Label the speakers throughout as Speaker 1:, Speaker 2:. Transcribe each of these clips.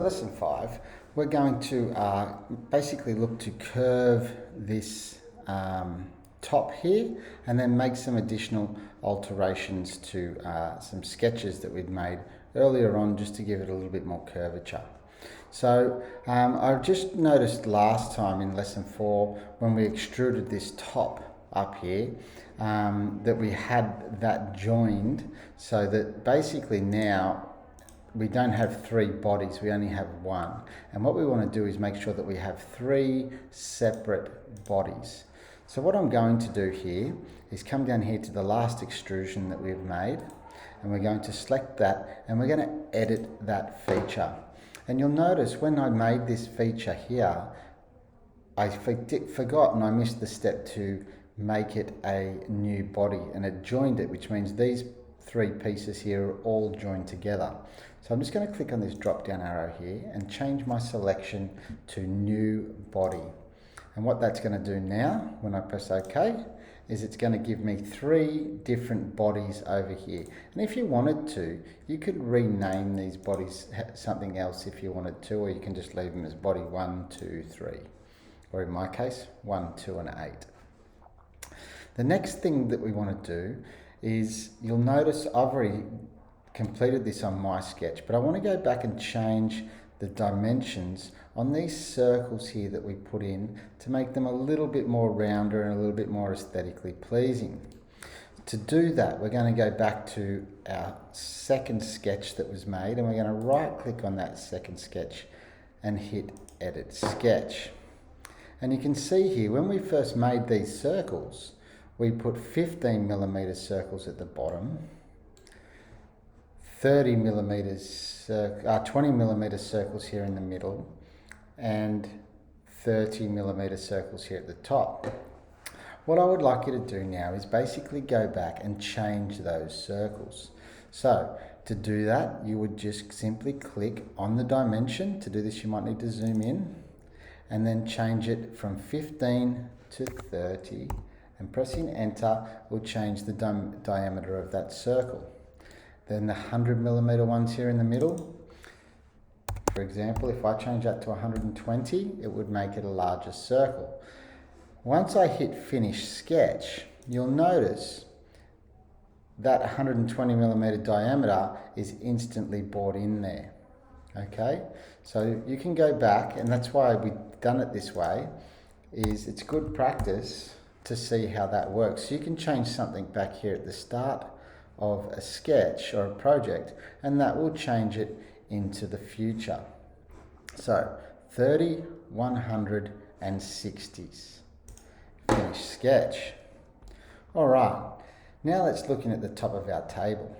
Speaker 1: Lesson 5, we're going to basically look to curve this top here and then make some additional alterations to some sketches that we'd made earlier on just to give it a little bit more curvature. So I just noticed last time in lesson 4 when we extruded this top up here that we had that joined, so that basically now we don't have 3 bodies, we only have 1. And what we want to do is make sure that we have 3 separate bodies. So what I'm going to do here is come down here to the last extrusion that we've made, and we're going to select that, and we're going to edit that feature. And you'll notice when I made this feature here, I forgot and I missed the step to make it a new body, and it joined it, which means these 3 pieces here are all joined together. So I'm just going to click on this drop down arrow here and change my selection to new body. And what that's going to do now, when I press OK, is it's going to give me 3 different bodies over here. And if you wanted to, you could rename these bodies something else if you wanted to, or you can just leave them as body 1, 2, 3. Or in my case, 1, 2 and 8. The next thing that we want to do is, you'll notice I've already completed this on my sketch, but I want to go back and change the dimensions on these circles here that we put in to make them a little bit more rounder and a little bit more aesthetically pleasing. To do that, we're going to go back to our second sketch that was made, and we're going to right click on that second sketch and hit edit sketch. And you can see here, when we first made these circles, we put 15mm circles at the bottom, 20mm circles here in the middle, and 30mm circles here at the top. What I would like you to do now is basically go back and change those circles. So to do that, you would just simply click on the dimension. To do this, you might need to zoom in and then change it from 15 to 30, and pressing enter will change the diameter of that circle. Then the 100mm ones here in the middle, for example, if I change that to 120, it would make it a larger circle. Once I hit finish sketch, you'll notice that 120mm diameter is instantly brought in there. Okay, so you can go back, and that's why we've done it this way, is it's good practice to see how that works. So you can change something back here at the start of a sketch or a project, and that will change it into the future. So 30, 100 and 60s. Finish sketch. All right, now let's looking at the top of our table.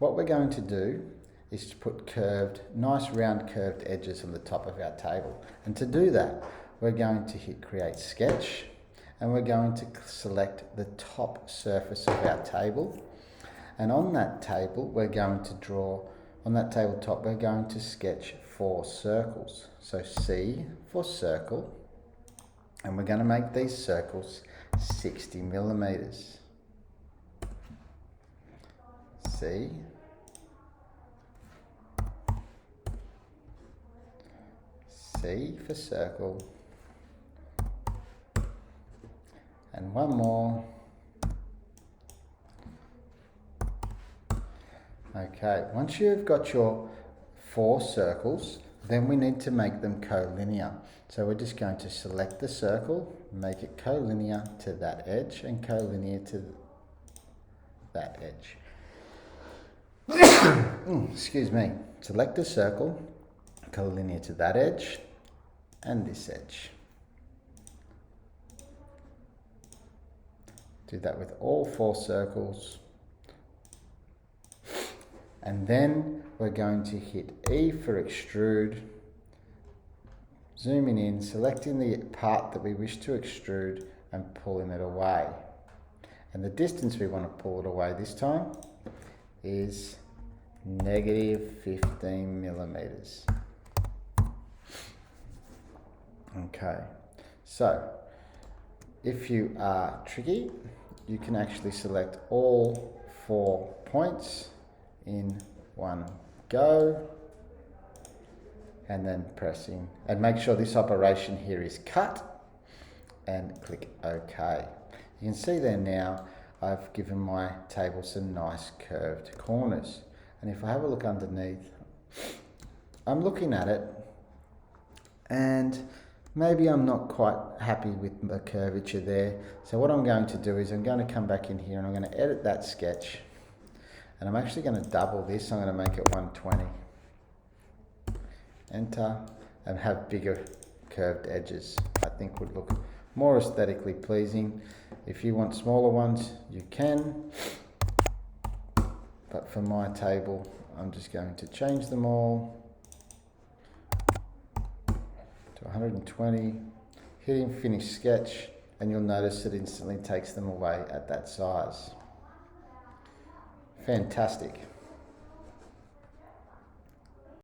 Speaker 1: What we're going to do is to put curved, nice round curved edges on the top of our table. And to do that, we're going to hit create sketch, and we're going to select the top surface of our table. And on that table, we're going to draw, on that tabletop, we're going to sketch 4 circles. So C for circle, and we're going to make these circles 60mm. C, C for circle, and one more. Okay, once you've got your 4 circles, then we need to make them collinear. So we're just going to select the circle, make it collinear to that edge, and collinear to that edge. Excuse me. Select the circle, collinear to that edge, and this edge. Do that with all 4 circles. And then we're going to hit E for extrude, zooming in, selecting the part that we wish to extrude and pulling it away. And the distance we want to pull it away this time is -15mm. Okay, so if you are tricky, you can actually select all 4 points in one go, and then pressing, and make sure this operation here is cut, and click OK. You can see there now I've given my table some nice curved corners, and if I have a look underneath, I'm looking at it and maybe I'm not quite happy with the curvature there. So what I'm going to do is I'm going to come back in here and I'm going to edit that sketch, and I'm actually going to double this. I'm going to make it 120. Enter, and have bigger curved edges. I think would look more aesthetically pleasing. If you want smaller ones, you can. But for my table, I'm just going to change them all to 120, hitting finish sketch, and you'll notice it instantly takes them away at that size. Fantastic.